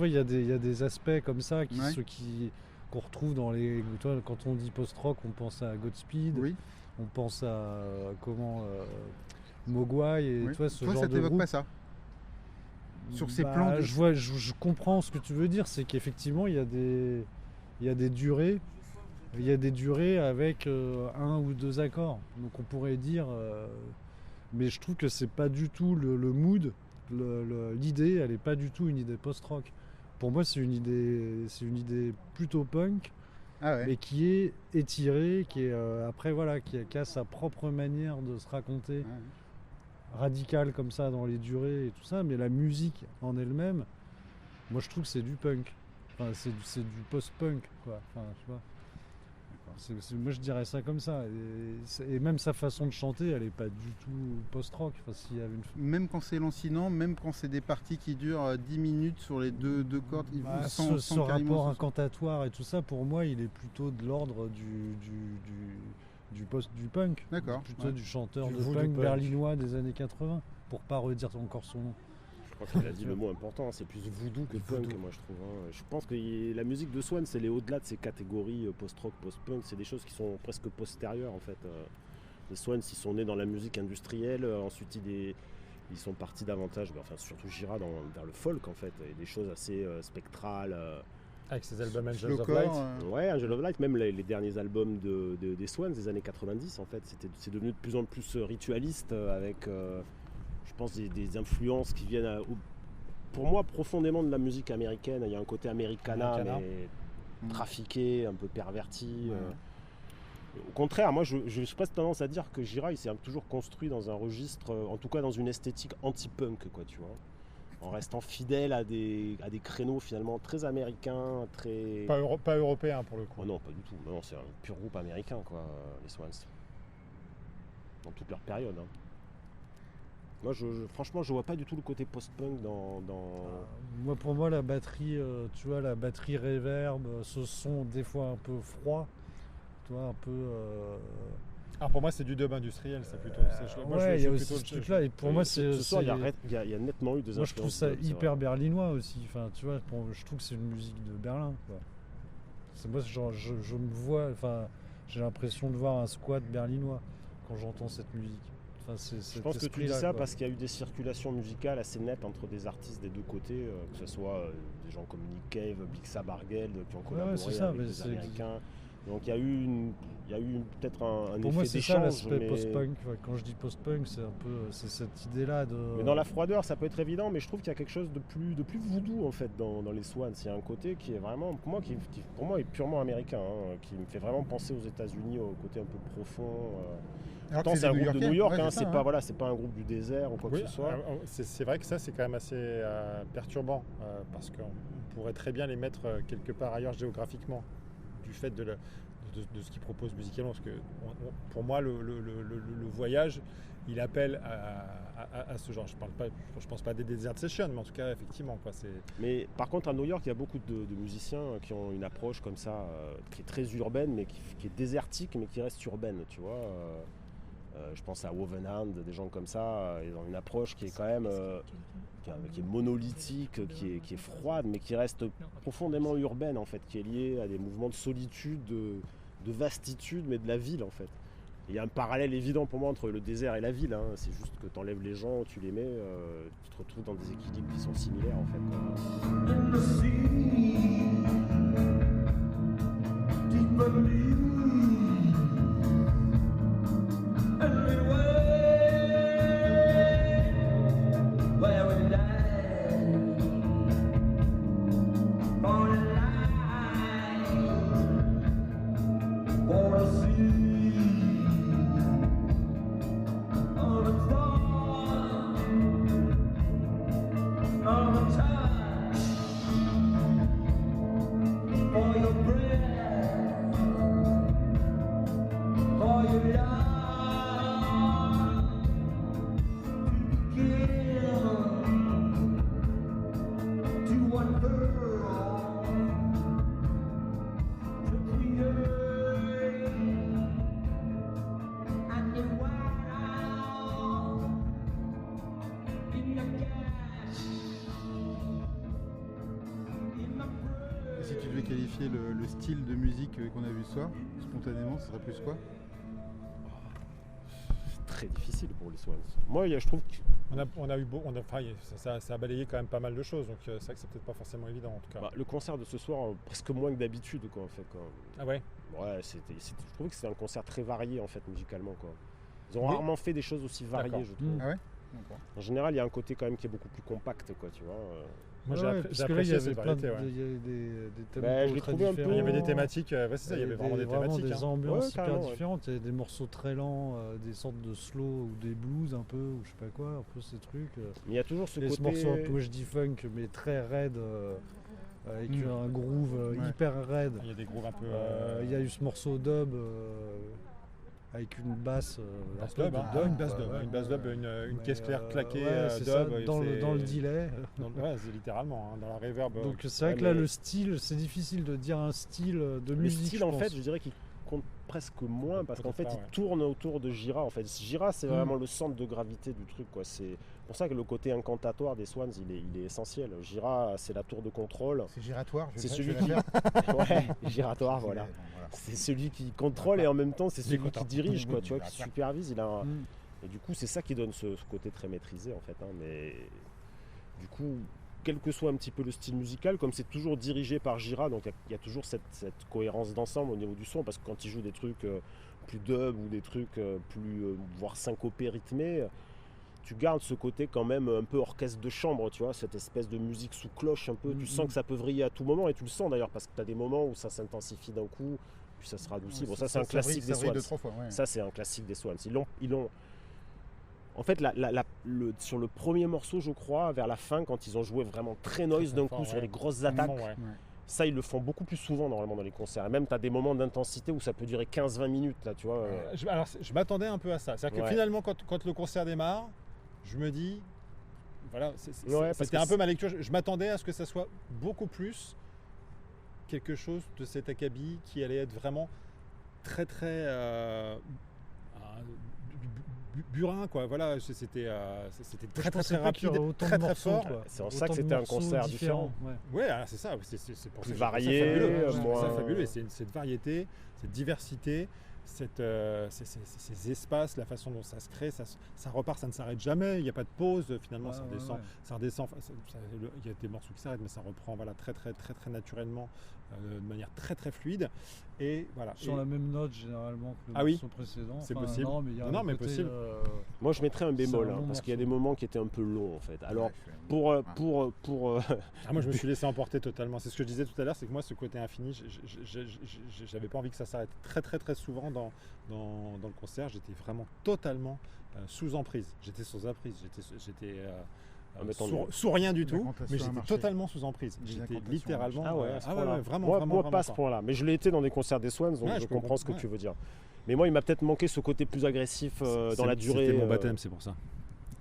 Speaker 3: y a des aspects comme ça qu'on retrouve dans les... Quand on dit post-rock, on pense à Godspeed, on pense à Mogwai et ce genre
Speaker 4: ça
Speaker 3: de
Speaker 4: t'évoque
Speaker 3: groupe.
Speaker 4: Pas ça sur ces plans
Speaker 3: je comprends ce que tu veux dire, c'est qu'effectivement il y a des durées. Il y a des durées avec un ou deux accords. Donc on pourrait dire... mais je trouve que c'est pas du tout le mood, l'idée, elle est pas du tout une idée post-rock. Pour moi, c'est une idée plutôt punk, mais qui est étirée, qui est qui a sa propre manière de se raconter, radicale comme ça dans les durées et tout ça. Mais la musique en elle-même, moi je trouve que c'est du punk. Enfin, c'est du post-punk, quoi. Enfin, tu vois. Moi je dirais ça comme ça, et même sa façon de chanter elle est pas du tout post-rock.
Speaker 4: Même quand c'est lancinant, même quand c'est des parties qui durent 10 minutes sur les deux cordes,
Speaker 3: ce rapport incantatoire et tout ça, pour moi il est plutôt de l'ordre du punk.
Speaker 4: D'accord.
Speaker 3: Plutôt du chanteur de punk berlinois des années 80, pour pas redire encore son nom.
Speaker 5: Je crois qu'il a dit le mot important, c'est plus voodoo que punk, moi je trouve. Je pense que la musique de Swan, c'est au-delà de ces catégories post-rock, post-punk, c'est des choses qui sont presque postérieures en fait. Les Swans, ils sont nés dans la musique industrielle, ensuite ils sont partis davantage, surtout Gira, vers le folk en fait, et des choses assez spectrales.
Speaker 1: Avec ses albums Angels of
Speaker 4: Slowcore,
Speaker 1: Light.
Speaker 5: Ouais, Angel of Light, même les derniers albums des Swans des années 90, en fait, c'est devenu de plus en plus ritualiste avec, je pense, des influences qui viennent, pour moi, profondément de la musique américaine. Il y a un côté Americana. Mais trafiqué, un peu perverti. Au contraire, moi, je suis presque tendance à dire que J.Ra, il s'est toujours construit dans un registre, en tout cas dans une esthétique anti-punk, quoi, tu vois. En restant fidèle à des créneaux finalement très américains, très...
Speaker 1: Pas européens pour le coup.
Speaker 5: Oh non, pas du tout. Non, c'est un pur groupe américain, quoi, les Swans. Dans toute leur période. Hein. Moi, franchement, je vois pas du tout le côté post-punk dans...
Speaker 3: Moi, pour moi, la batterie, tu vois, la batterie reverb, ce son des fois un peu froid, tu vois, un peu...
Speaker 1: Alors pour moi, c'est du dub industriel, c'est plutôt...
Speaker 3: ouais, il y a aussi ce truc-là, et pour moi, c'est...
Speaker 5: Ce soir, il y a nettement eu des influences.
Speaker 3: Moi, je trouve ça hyper berlinois aussi, enfin, tu vois, je trouve que c'est une musique de Berlin, quoi. Moi, genre, je me vois, enfin, j'ai l'impression de voir un squat berlinois quand j'entends cette musique. Enfin,
Speaker 5: je pense que tu dis ça parce qu'il y a eu des circulations musicales assez nettes entre des artistes des deux côtés, que ce soit des gens comme Nick Cave, Big Bargeld qui ont collaboré avec des Américains. Donc il y a eu peut-être un
Speaker 3: pour
Speaker 5: effet
Speaker 3: moi, c'est
Speaker 5: d'échange.
Speaker 3: ça l'aspect post-punk. Quand je dis post-punk, c'est un peu cette idée-là de...
Speaker 5: Mais dans la froideur, ça peut être évident, mais je trouve qu'il y a quelque chose de plus voodoo en fait dans les Swans. Il y a un côté qui est vraiment, pour moi, pour moi est purement américain, hein, qui me fait vraiment penser aux États-Unis, au côté un peu profond. Pourtant, c'est un groupe de New York, ouais, c'est pas un groupe du désert ou quoi que ce soit.
Speaker 1: C'est vrai que ça, c'est quand même assez perturbant, parce qu'on pourrait très bien les mettre quelque part ailleurs géographiquement, du fait de ce qu'ils proposent musicalement. Parce que pour moi, le voyage, il appelle à ce genre. Je pense pas des Desert Sessions, mais en tout cas, effectivement.
Speaker 5: Mais par contre, à New York, il y a beaucoup de musiciens qui ont une approche comme ça, qui est très urbaine, mais qui est désertique, mais qui reste urbaine, tu vois. Je pense à Wovenhand, des gens comme ça, ils ont une approche qui est quand même qui est monolithique, qui est froide, mais qui reste profondément urbaine en fait, qui est liée à des mouvements de solitude, de vastitude, mais de la ville en fait. Il y a un parallèle évident pour moi entre le désert et la ville, hein. C'est juste que tu enlèves les gens, tu les mets, tu te retrouves dans des équilibres qui sont similaires en fait.
Speaker 4: Si tu devais qualifier le style de musique qu'on a vu ce soir, spontanément, ce serait plus quoi?
Speaker 5: C'est très difficile pour les Swans. Moi, je trouve
Speaker 1: que ça a balayé quand même pas mal de choses, donc c'est vrai que c'est peut-être pas forcément évident en tout cas.
Speaker 5: Le concert de ce soir, presque moins que d'habitude, quoi, en fait. Quoi.
Speaker 1: Ah ouais?
Speaker 5: Ouais, je trouvais que c'était un concert très varié, en fait, musicalement, quoi. Ils ont rarement fait des choses aussi variées, je trouve.
Speaker 4: Ah ouais?
Speaker 5: En général, il y a un côté quand même qui est beaucoup plus compact, quoi, tu vois.
Speaker 1: Moi, j'ai apprécié cette variété.
Speaker 3: Il y avait des thèmes
Speaker 5: je l'ai trouvé un peu.
Speaker 1: Il y avait des thématiques, c'est ça, il y avait vraiment des thématiques.
Speaker 3: Des ambiances super différentes. Il y avait des morceaux très lents, des sortes de slow ou des blues un peu, ou je sais pas quoi, un peu ces trucs.
Speaker 5: Mais il y a toujours ce côté.
Speaker 3: Ce morceau un peu, je dis funk, mais très raide, avec un groove hyper raide.
Speaker 1: Il y a des grooves un peu.
Speaker 3: Il y a eu ce morceau dub. Avec une basse
Speaker 1: dub, une caisse claire claquée, dub,
Speaker 3: dans le delay.
Speaker 1: C'est littéralement, dans la reverb.
Speaker 3: Donc c'est vrai que là, le style, c'est difficile de dire un style de musique.
Speaker 5: Le style, en fait, je dirais qu'il compte presque moins parce qu'en fait, il tourne autour de J.Ra. En fait, J.Ra, c'est vraiment le centre de gravité du truc, quoi. C'est pour ça que le côté incantatoire des Swans, il est essentiel. J.Ra, c'est la tour de contrôle.
Speaker 4: C'est giratoire.
Speaker 5: C'est celui qui. Ouais, giratoire, voilà. C'est celui qui contrôle et en même temps c'est celui qui dirige, quoi, tu vois, qui supervise. Et du coup c'est ça qui donne ce côté très maîtrisé en fait, hein, mais du coup quel que soit un petit peu le style musical, comme c'est toujours dirigé par Gira, donc il y a toujours cette cohérence d'ensemble au niveau du son, parce que quand il joue des trucs plus dub ou des trucs voire syncopés, rythmés, tu gardes ce côté quand même un peu orchestre de chambre, tu vois, cette espèce de musique sous cloche un peu, tu sens que ça peut vriller à tout moment, et tu le sens d'ailleurs, parce que tu as des moments où ça s'intensifie d'un coup, puis ça se radoucit. Bon, ça c'est un classique des Swans. Ça c'est un classique des Swans. Ils l'ont... En fait, sur le premier morceau, je crois, vers la fin, quand ils ont joué vraiment très noise d'un coup, sur les grosses attaques, ça, ils le font beaucoup plus souvent normalement dans les concerts. Et même, tu as des moments d'intensité où ça peut durer 15-20 minutes, là, tu vois.
Speaker 1: Alors, je m'attendais un peu à ça. C'est-à-dire que finalement, quand le concert démarre, je me dis, voilà, c'était un peu ma lecture. Je m'attendais à ce que ça soit beaucoup plus quelque chose de cet acabit qui allait être vraiment très, très... burin, quoi. Voilà, c'était très très rapide, très très fort.
Speaker 5: C'est en ça que c'était un concert différent.
Speaker 1: Ouais, c'est ça. C'est pour
Speaker 5: plus
Speaker 1: ça
Speaker 5: varié,
Speaker 1: c'est fabuleux. C'est cette variété, cette diversité, ces espaces, la façon dont ça se crée, ça repart, ça ne s'arrête jamais. Il n'y a pas de pause. Finalement, ça redescend. Ça redescend. Il y a des morceaux qui s'arrêtent, mais ça reprend. Voilà, très très très très naturellement, de manière très très fluide. Et voilà.
Speaker 3: Sur la même note généralement que le morceau précédent.
Speaker 1: C'est possible.
Speaker 3: Non, mais possible.
Speaker 5: Moi, je mettrais un bémol parce qu'il y a des moments qui étaient un peu longs en fait. Alors moi,
Speaker 1: je me suis laissé emporter totalement. C'est ce que je disais tout à l'heure, c'est que moi, ce côté infini, j'avais pas envie que ça s'arrête. Très très très souvent dans le concert, j'étais vraiment totalement sous emprise. J'étais sous emprise. J'étais sous rien du tout, mais j'étais totalement sous emprise. J'étais littéralement. Vraiment.
Speaker 5: Moi, pas à ce point-là. Mais je l'ai été dans des concerts des Swans, donc je comprends ce que tu veux dire. Mais moi, il m'a peut-être manqué ce côté plus agressif dans la durée.
Speaker 1: C'était mon baptême, c'est pour ça.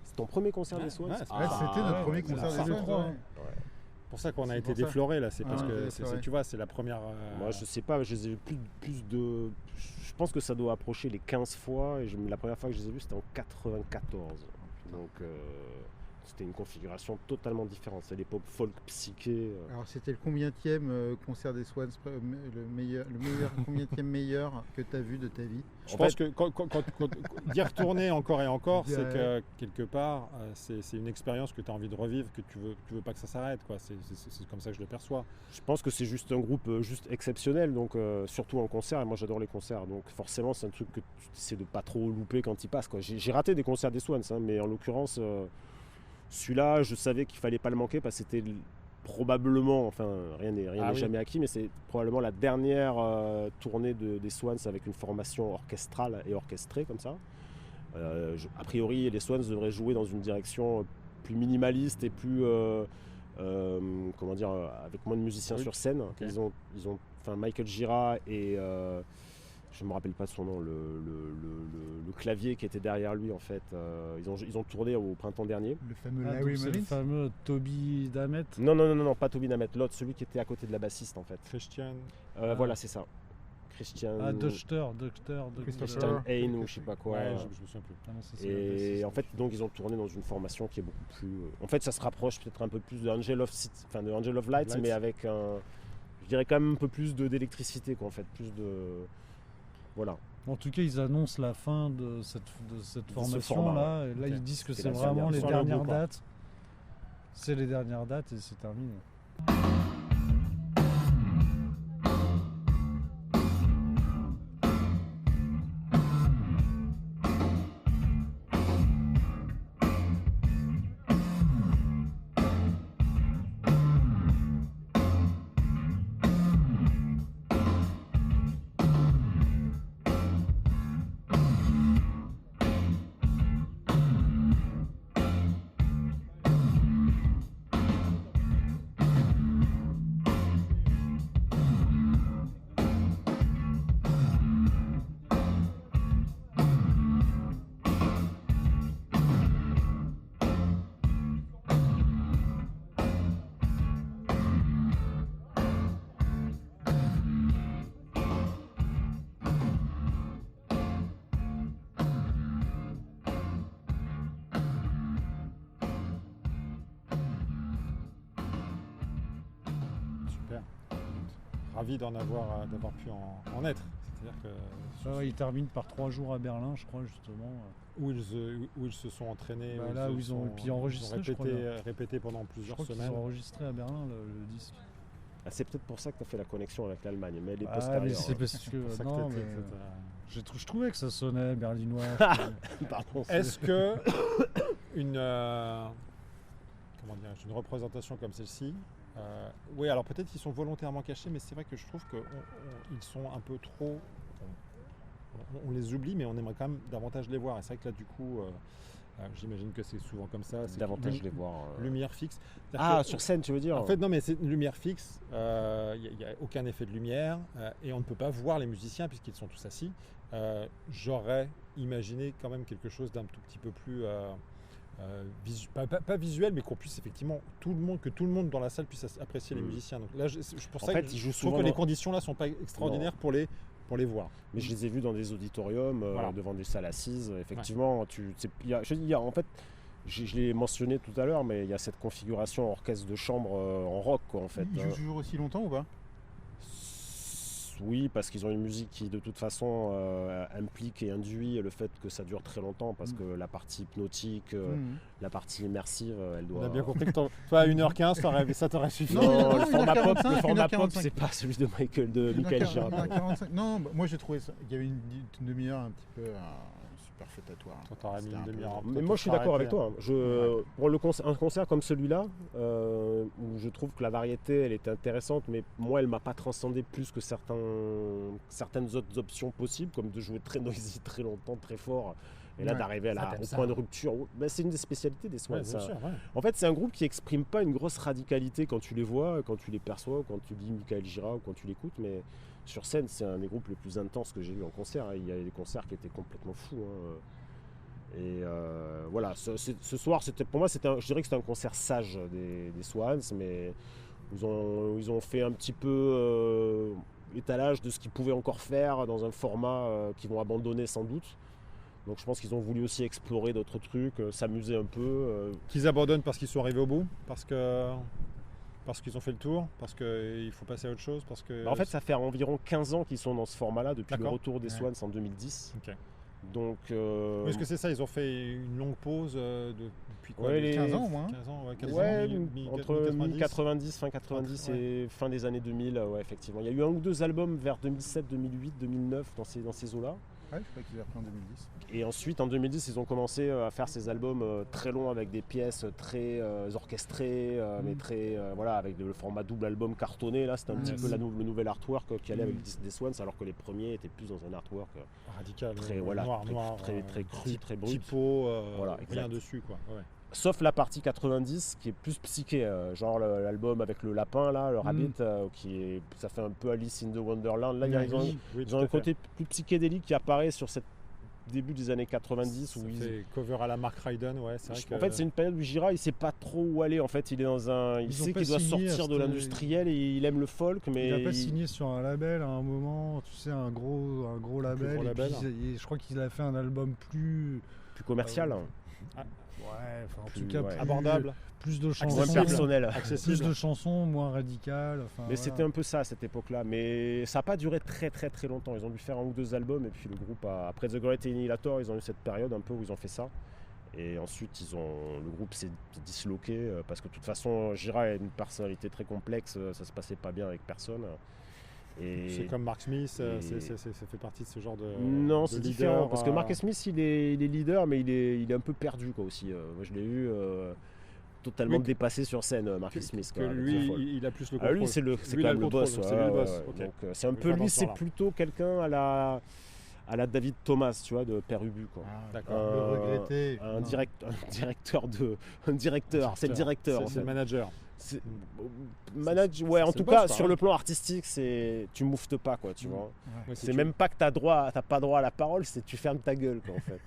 Speaker 5: C'est ton premier concert des Swans?
Speaker 4: C'était notre premier concert des Swans.
Speaker 1: C'est pour ça qu'on a été déflorés là, c'est parce que tu vois, c'est la première.
Speaker 5: Moi, je sais pas, je les ai vus plus de. Je pense que ça doit approcher les 15 fois, et la première fois que je les ai vus, c'était en 94. Donc. C'était une configuration totalement différente. C'est l'époque folk psyché.
Speaker 4: Alors c'était le combienième concert des Swans, le meilleur combienième meilleur que tu as vu de ta vie?
Speaker 1: Je pense que quand d'y retourner encore et encore, c'est que quelque part, c'est une expérience que tu as envie de revivre, que tu veux pas que ça s'arrête, quoi. C'est comme ça que je le perçois.
Speaker 5: Je pense que c'est juste un groupe juste exceptionnel, donc surtout en concert. Et moi j'adore les concerts, donc forcément c'est un truc que tu essaies de pas trop louper quand il passe, quoi. J'ai raté des concerts des Swans, mais en l'occurrence. Celui-là, je savais qu'il fallait pas le manquer parce que c'était probablement, enfin rien n'est jamais acquis, mais c'est probablement la dernière tournée des Swans avec une formation orchestrale et orchestrée comme ça. A priori, les Swans devraient jouer dans une direction plus minimaliste et plus, comment dire, avec moins de musiciens sur scène. Okay. Ils ont, Michael Gira et je me rappelle pas de son nom, le clavier qui était derrière lui en fait. Ils ont tourné au printemps dernier.
Speaker 4: Le fameux Larry Mullins.
Speaker 3: Le fameux Toby Dammett.
Speaker 5: Non, pas Toby Dammett, l'autre, celui qui était à côté de la bassiste en fait.
Speaker 1: Christian.
Speaker 5: Voilà, c'est ça. Christian.
Speaker 3: Christian
Speaker 5: Hain ou je sais pas quoi.
Speaker 1: Ouais, je me souviens plus.
Speaker 5: Et en fait, donc ils ont tourné dans une formation qui est beaucoup plus. En fait, ça se rapproche peut-être un peu plus de Angel of Light, mais avec je dirais quand même un peu plus d'électricité, quoi, en fait, plus de. Voilà.
Speaker 3: En tout cas, ils annoncent la fin de cette formation-là. Et là, ils disent que c'est vraiment les dernières dates. C'est les dernières dates et c'est terminé. Ravi d'avoir pu en être.
Speaker 1: C'est-à-dire que
Speaker 3: ils terminent par 3 jours à Berlin, je crois, justement.
Speaker 1: Où ils se sont entraînés,
Speaker 3: là où ils ont enregistré,
Speaker 1: répété pendant plusieurs semaines.
Speaker 3: Ils ont enregistré à Berlin le disque.
Speaker 5: Ah, c'est peut-être pour ça que tu as fait la connexion avec l'Allemagne, mais elle est
Speaker 3: postérieure. Mais c'est parce que je trouvais que ça sonnait berlinois.
Speaker 5: Pardon,
Speaker 1: est-ce que une représentation comme celle-ci, oui, alors peut-être qu'ils sont volontairement cachés, mais c'est vrai que je trouve qu'ils sont un peu trop. On les oublie, mais on aimerait quand même davantage les voir. Et c'est vrai que là, du coup, j'imagine que c'est souvent comme ça. C'est
Speaker 5: davantage les voir.
Speaker 1: Lumière fixe.
Speaker 5: Sur scène, tu veux dire?
Speaker 1: En fait, non, mais c'est une lumière fixe. Il n'y a aucun effet de lumière et on ne peut pas voir les musiciens puisqu'ils sont tous assis. J'aurais imaginé quand même quelque chose d'un tout petit peu plus pas visuel, mais qu'on puisse effectivement que tout le monde dans la salle puisse apprécier les musiciens. Donc là, pour ça, je trouve que les conditions là sont pas extraordinaires pour les voir.
Speaker 5: Mais je les ai vus dans des auditoriums, devant des salles assises. Effectivement, en fait, je l'ai mentionné tout à l'heure, mais il y a cette configuration orchestre de chambre en rock, quoi, en fait.
Speaker 4: Ils jouent toujours aussi longtemps ou pas?
Speaker 5: Oui, parce qu'ils ont une musique qui de toute façon implique et induit le fait que ça dure très longtemps, parce que la partie hypnotique, la partie immersive, elle doit...
Speaker 1: On a bien compris que toi à 1h15 ça t'aurait suffi.
Speaker 5: Non, le format pop, c'est pas celui de Michael Gira.
Speaker 4: Non, moi j'ai trouvé ça. Il y avait une demi-heure un petit peu superfétatoire.
Speaker 1: T'aurais mis une demi-heure.
Speaker 5: Mais moi je suis d'accord avec toi. Pour un concert comme celui-là, où je trouve que la variété elle était intéressante, mais moi elle m'a pas transcendé plus que certaines autres options possibles, comme de jouer très noisy, très longtemps, très fort. Et là, d'arriver au point de rupture, c'est une des spécialités des Swans. En fait, c'est un groupe qui exprime pas une grosse radicalité quand tu les vois, quand tu les perçois, quand tu dis Michael Gira ou quand tu l'écoutes, mais sur scène, c'est un des groupes les plus intenses que j'ai eu en concert. Il y a des concerts qui étaient complètement fous. Et voilà, ce soir, pour moi, je dirais que c'était un concert sage des Swans, mais ils ont fait un petit peu l'étalage de ce qu'ils pouvaient encore faire dans un format qu'ils vont abandonner sans doute. Donc je pense qu'ils ont voulu aussi explorer d'autres trucs, s'amuser un peu.
Speaker 1: Qu'ils abandonnent parce qu'ils sont arrivés au bout, parce qu'ils ont fait le tour, parce qu'il faut passer à autre chose,
Speaker 5: En fait, ça fait environ 15 ans qu'ils sont dans ce format-là, depuis le retour des Swans en 2010.
Speaker 1: Okay.
Speaker 5: Donc,
Speaker 1: est-ce que c'est ça? Ils ont fait une longue pause depuis quoi?
Speaker 4: 15 ans au moins.
Speaker 1: 15
Speaker 5: ans, entre mi-90, fin 90 et fin des années 2000, effectivement. Il y a eu un ou deux albums vers 2007, 2008, 2009 dans ces eaux-là.
Speaker 4: Ouais, je crois qu'ils avaient repris en 2010.
Speaker 5: Et ensuite, en 2010, ils ont commencé à faire ces albums très longs avec des pièces très orchestrées, mais très avec le format double album cartonné. Là, c'était un petit peu le nouvel artwork qui allait avec des Swans, alors que les premiers étaient plus dans un artwork
Speaker 1: radical,
Speaker 5: très noir, très cru, très brut.
Speaker 1: Typo, rien dessus, quoi. Ouais.
Speaker 5: Sauf la partie 90 qui est plus psyché, genre l'album avec le lapin là, le Rabbit, ça fait un peu Alice in the Wonderland. Là, ils ont un côté plus psychédélique qui apparaît sur cette début des années 90 où
Speaker 1: fait cover à la Mark Ryden, c'est vrai que...
Speaker 5: En fait, c'est une période où Gira, il sait pas trop où aller. En fait, il est il sait qu'il doit sortir de l'industriel et il aime le folk, mais
Speaker 3: il n'a pas signé sur un label à un moment, tu sais, un gros label. Et je crois qu'il a fait un album plus
Speaker 5: commercial.
Speaker 3: En tout cas,
Speaker 1: abordable,
Speaker 3: plus de chansons,
Speaker 5: moins personnel,
Speaker 3: plus de chansons, moins radicales.
Speaker 5: Mais c'était un peu ça à cette époque-là. Mais ça n'a pas duré très très très longtemps. Ils ont dû faire un ou deux albums et puis le groupe après The Great Annihilator, ils ont eu cette période un peu où ils ont fait ça. Et ensuite, le groupe s'est disloqué parce que de toute façon, Gira a une personnalité très complexe. Ça se passait pas bien avec personne.
Speaker 1: C'est comme Mark Smith, ça fait partie de ce genre de
Speaker 5: Non,
Speaker 1: de
Speaker 5: c'est
Speaker 1: leader,
Speaker 5: différent, parce que Mark Smith, il est leader, mais il est un peu perdu quoi, aussi. Moi, je l'ai eu totalement dépassé sur scène, Mark Smith.
Speaker 1: Lui, il a plus le contrôle.
Speaker 5: Lui, c'est quand même le boss.
Speaker 1: Okay.
Speaker 5: Donc, c'est un peu lui, c'est plutôt quelqu'un à la David Thomas, tu vois, de Père Ubu, quoi.
Speaker 1: D'accord.
Speaker 4: Le regretter.
Speaker 5: Un directeur, c'est le directeur.
Speaker 1: C'est le manager.
Speaker 5: En tout cas, sur le plan artistique, tu mouftes pas, quoi, tu vois. C'est même pas que t'as pas droit à la parole, c'est tu fermes ta gueule, quoi, en fait.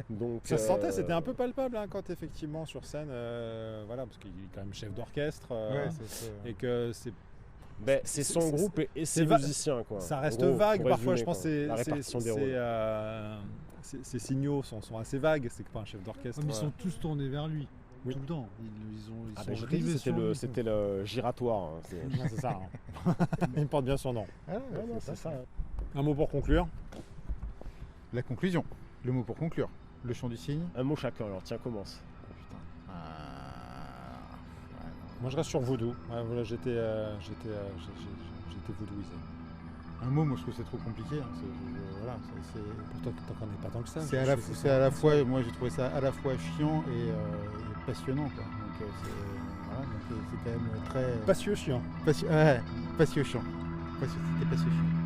Speaker 5: Donc,
Speaker 1: ça se sentait, c'était un peu palpable quand effectivement sur scène, parce qu'il est quand même chef d'orchestre et que
Speaker 5: c'est son groupe et ses musiciens, quoi.
Speaker 1: Ça reste vague parfois, je pense. Ces signaux sont assez vagues. C'est pas un chef d'orchestre.
Speaker 3: Ils sont tous tournés vers lui. Tout le temps. Ils sont rivés sur lui.
Speaker 5: C'était le giratoire.
Speaker 1: C'est ça. Il porte bien son nom.
Speaker 5: C'est ça.
Speaker 1: Un mot pour conclure.
Speaker 4: La conclusion. Le mot pour conclure. Le chant du cygne.
Speaker 5: Un mot chacun, alors tiens, commence.
Speaker 4: Oh, putain.
Speaker 1: Moi je reste sur Voodoo. Ouais, voilà, j'étais voodooisé.
Speaker 4: Un mot, moi je trouve que c'est trop compliqué. Hein. Voilà,
Speaker 1: pour toi, t'en connais pas tant que ça.
Speaker 4: C'est à la fois, moi j'ai trouvé ça à la fois chiant et passionnant. Quoi. Donc c'est quand même très.
Speaker 1: Patio chiant.
Speaker 4: Patio chiant. C'était patio chiant.